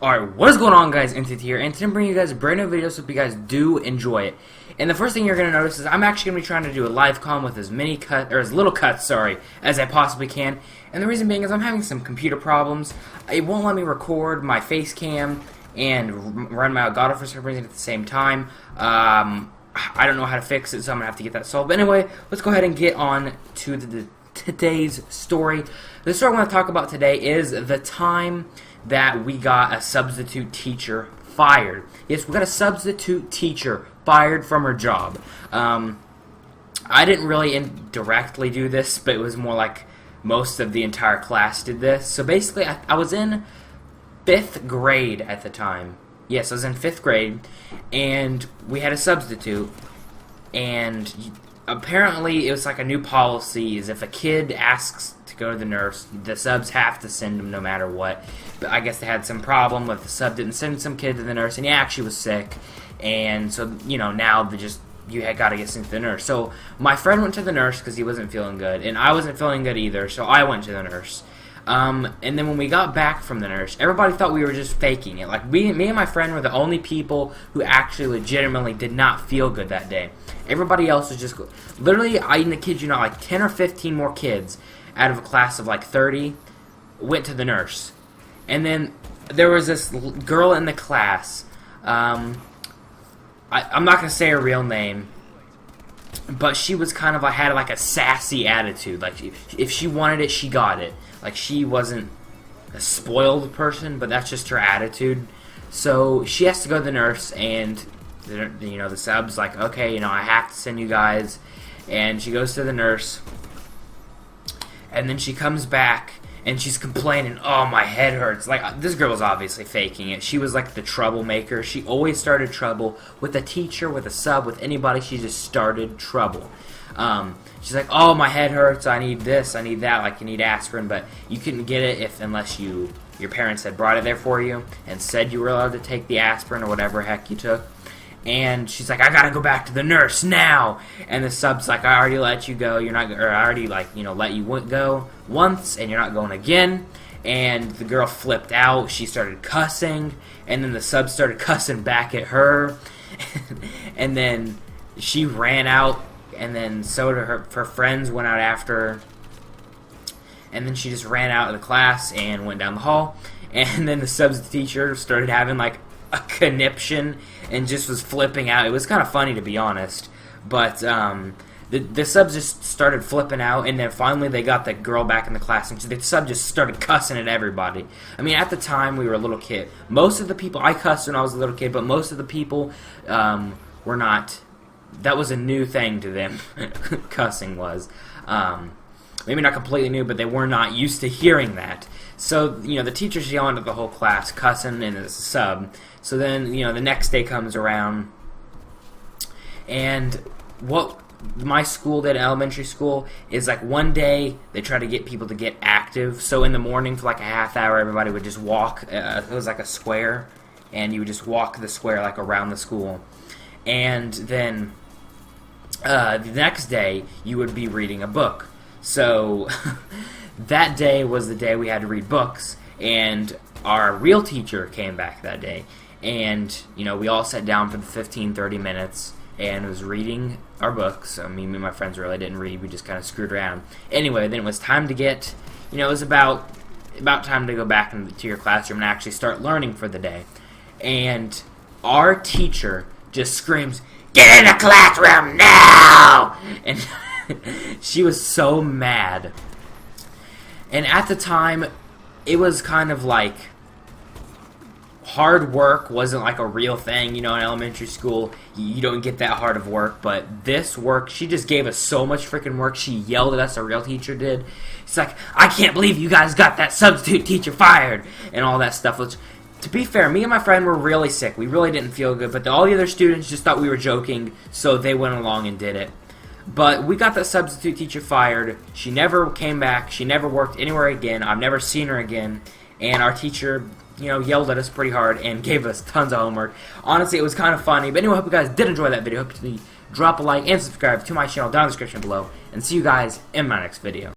Alright, what is going on, guys? Intit here, and today I'm bringing you guys a brand new video, so hope you guys do enjoy it. And the first thing you're going to notice is I'm actually going to be trying to do a live comm with as little cuts, as I possibly can. And the reason being is I'm having some computer problems. It won't let me record my face cam and run my Elgato for some reason at the same time. I don't know how to fix it, so I'm going to have to get that solved. But anyway, let's go ahead and get on to today's story. The story I want to talk about today is the time that we got a substitute teacher fired. Yes, we got a substitute teacher fired from her job. I didn't really indirectly do this, but it was more like most of the entire class did this. So basically, I was in 5th grade at the time. Yes, I was in 5th grade, and we had a substitute, and apparently it was like a new policy is if a kid asks to go to the nurse, the subs have to send them no matter what. But I guess they had some problem with the sub didn't send some kid to the nurse, and he actually was sick, and so, you know, now you had got to get sent to the nurse. So my friend went to the nurse because he wasn't feeling good, and I wasn't feeling good either, so I went to the nurse. And then when we got back from the nurse, everybody thought we were just faking it. Like, me and my friend were the only people who actually legitimately did not feel good that day. Everybody else was just... Literally, I kid you not, like 10 or 15 more kids out of a class of like 30 went to the nurse. And then there was this girl in the class. I'm not going to say her real name, but she was kind of like, had like a sassy attitude. Like, if she wanted it, she got it. Like, she wasn't a spoiled person, but that's just her attitude. So she has to go to the nurse, and the sub's like, okay, I have to send you guys. And she goes to the nurse, and then she comes back, and she's complaining, oh, my head hurts. Like, this girl was obviously faking it. She was like the troublemaker. She always started trouble with a teacher, with a sub, with anybody. She just started trouble. She's like, oh, my head hurts, I need this, I need that, like, you need aspirin, but you couldn't get it unless your parents had brought it there for you and said you were allowed to take the aspirin or whatever heck you took. And she's like, I gotta go back to the nurse now. And the sub's like, I already let you go, I already, let you go once, and you're not going again. And the girl flipped out, she started cussing, and then the sub started cussing back at her. And then she ran out, and then so did her friends went out after her. And then she just ran out of the class and went down the hall. And then the substitute teacher started having like a conniption and just was flipping out. It was kind of funny, to be honest. But the subs just started flipping out, and then finally they got the girl back in the class, and the sub just started cussing at everybody. I mean, at the time, we were a little kid. Most of the people, I cussed when I was a little kid, but most of the people were not. That was a new thing to them, cussing was. Maybe not completely new, but they were not used to hearing that. So, the teacher's yelling at the whole class, cussing, and it's a sub. So then, the next day comes around, and what my school did, elementary school, is like one day they try to get people to get active. So in the morning for like a half hour, everybody would just walk. It was like a square, and you would just walk the square like around the school. And then the next day, you would be reading a book. So that day was the day we had to read books, and our real teacher came back that day. And, we all sat down for the 15-30 minutes and was reading our books. I mean, me and my friends really didn't read. We just kind of screwed around. Anyway, then it was time to get, it was about time to go back into your classroom and actually start learning for the day. And our teacher just screams, "Get in the classroom now!" And she was so mad. And at the time, it was kind of like hard work wasn't like a real thing. In elementary school, you don't get that hard of work. But this work, she just gave us so much freaking work. She yelled at us, a real teacher did. It's like, I can't believe you guys got that substitute teacher fired, and all that stuff. Which, to be fair, me and my friend were really sick. We really didn't feel good, but all the other students just thought we were joking, so they went along and did it. But we got that substitute teacher fired. She never came back. She never worked anywhere again. I've never seen her again. And our teacher, yelled at us pretty hard and gave us tons of homework. Honestly, it was kind of funny. But anyway, I hope you guys did enjoy that video. Hope you drop a like and subscribe to my channel down in the description below. And see you guys in my next video.